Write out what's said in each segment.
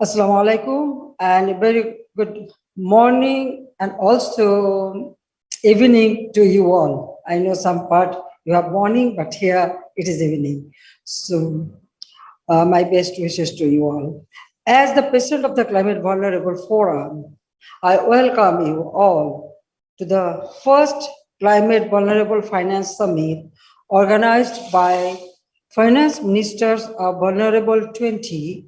Assalamu alaikum and a very good morning and also evening to you all. I know some part you have morning, but here it is evening. So my best wishes to you all. As the president of the Climate Vulnerable Forum, I welcome you all to the first Climate Vulnerable Finance Summit organized by Finance Ministers of Vulnerable 20,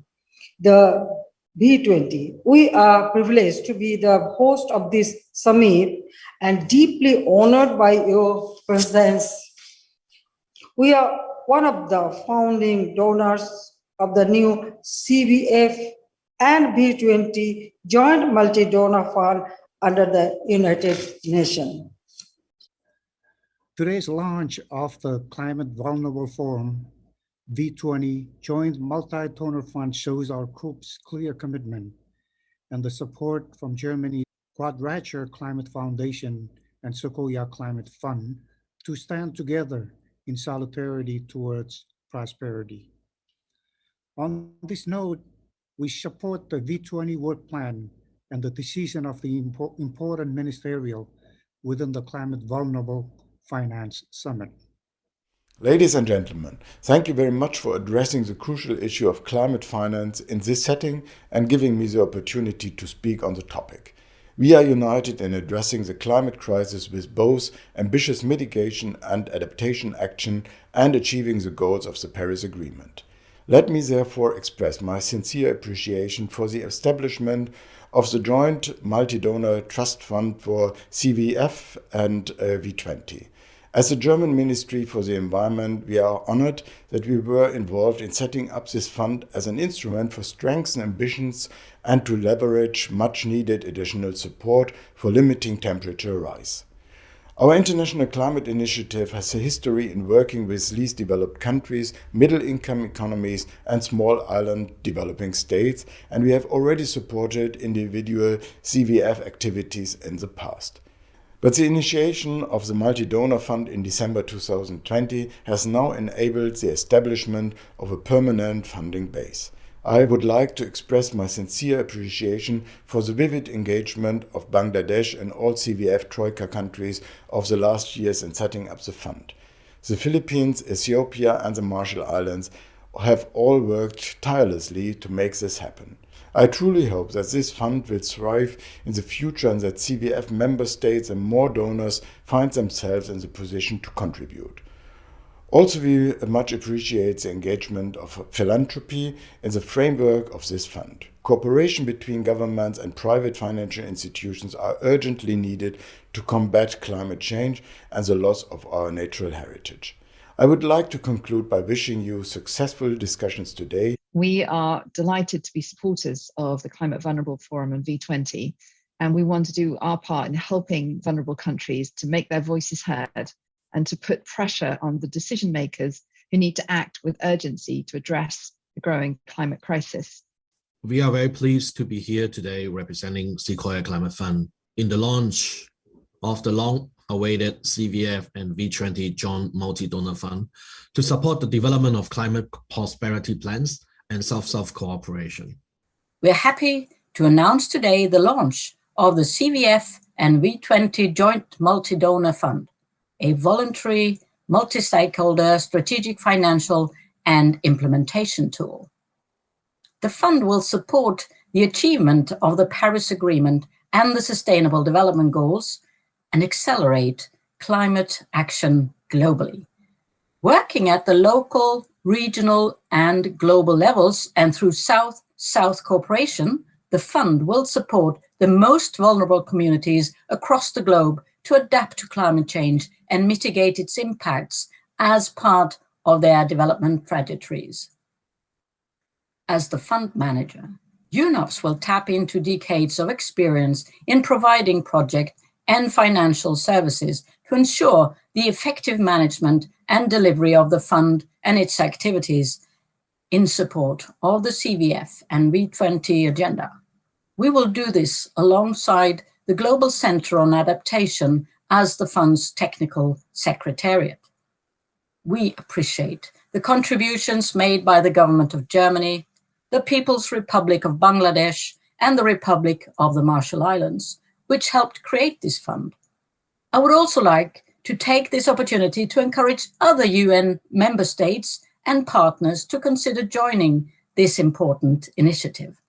the V20. We are privileged to be the host of this summit and deeply honored by your presence. We are one of the founding donors of the new CVF and V20 joint multi-donor fund under the United Nations. Today's launch of the Climate Vulnerable Forum V20 joint multi-donor fund shows our group's clear commitment and the support from Germany's Quadrature Climate Foundation and Sequoia Climate Fund to stand together in solidarity towards prosperity. On this note, we support the V20 work plan and the decision of the important ministerial within the Climate Vulnerable Finance Summit. Ladies and gentlemen, thank you very much for addressing the crucial issue of climate finance in this setting and giving me the opportunity to speak on the topic. We are united in addressing the climate crisis with both ambitious mitigation and adaptation action and achieving the goals of the Paris Agreement. Let me therefore express my sincere appreciation for the establishment of the joint multi-donor trust fund for CVF and V20. As the German Ministry for the Environment, we are honored that we were involved in setting up this fund as an instrument for strengthened ambitions and to leverage much-needed additional support for limiting temperature rise. Our International Climate Initiative has a history in working with least developed countries, middle-income economies and small island developing states, and we have already supported individual CVF activities in the past. But the initiation of the multi-donor fund in December 2020 has now enabled the establishment of a permanent funding base. I would like to express my sincere appreciation for the vivid engagement of Bangladesh and all CVF Troika countries of the last years in setting up the fund. The Philippines, Ethiopia and the Marshall Islands have all worked tirelessly to make this happen. I truly hope that this fund will thrive in the future and that CVF member states and more donors find themselves in the position to contribute. Also, we much appreciate the engagement of philanthropy in the framework of this fund. Cooperation between governments and private financial institutions are urgently needed to combat climate change and the loss of our natural heritage. I would like to conclude by wishing you successful discussions today. We are delighted to be supporters of the Climate Vulnerable Forum and V20, and we want to do our part in helping vulnerable countries to make their voices heard and to put pressure on the decision makers who need to act with urgency to address the growing climate crisis. We are very pleased to be here today representing Sequoia Climate Fund in the launch of the long-awaited CVF and V20 joint multi-donor fund to support the development of climate prosperity plans and South-South cooperation. We're happy to announce today the launch of the CVF and V20 joint multi-donor fund, a voluntary, multi-stakeholder strategic financial and implementation tool. The fund will support the achievement of the Paris Agreement and the Sustainable Development Goals and accelerate climate action globally. Working at the local, regional, and global levels and through South-South cooperation, the fund will support the most vulnerable communities across the globe to adapt to climate change and mitigate its impacts as part of their development trajectories. As the fund manager, UNOPS will tap into decades of experience in providing project and financial services to ensure the effective management and delivery of the fund and its activities in support of the CVF and V20 agenda. We will do this alongside the Global Center on Adaptation as the fund's technical secretariat. We appreciate the contributions made by the government of Germany, the People's Republic of Bangladesh, and the Republic of the Marshall Islands, which helped create this fund. I would also like to take this opportunity to encourage other UN member states and partners to consider joining this important initiative.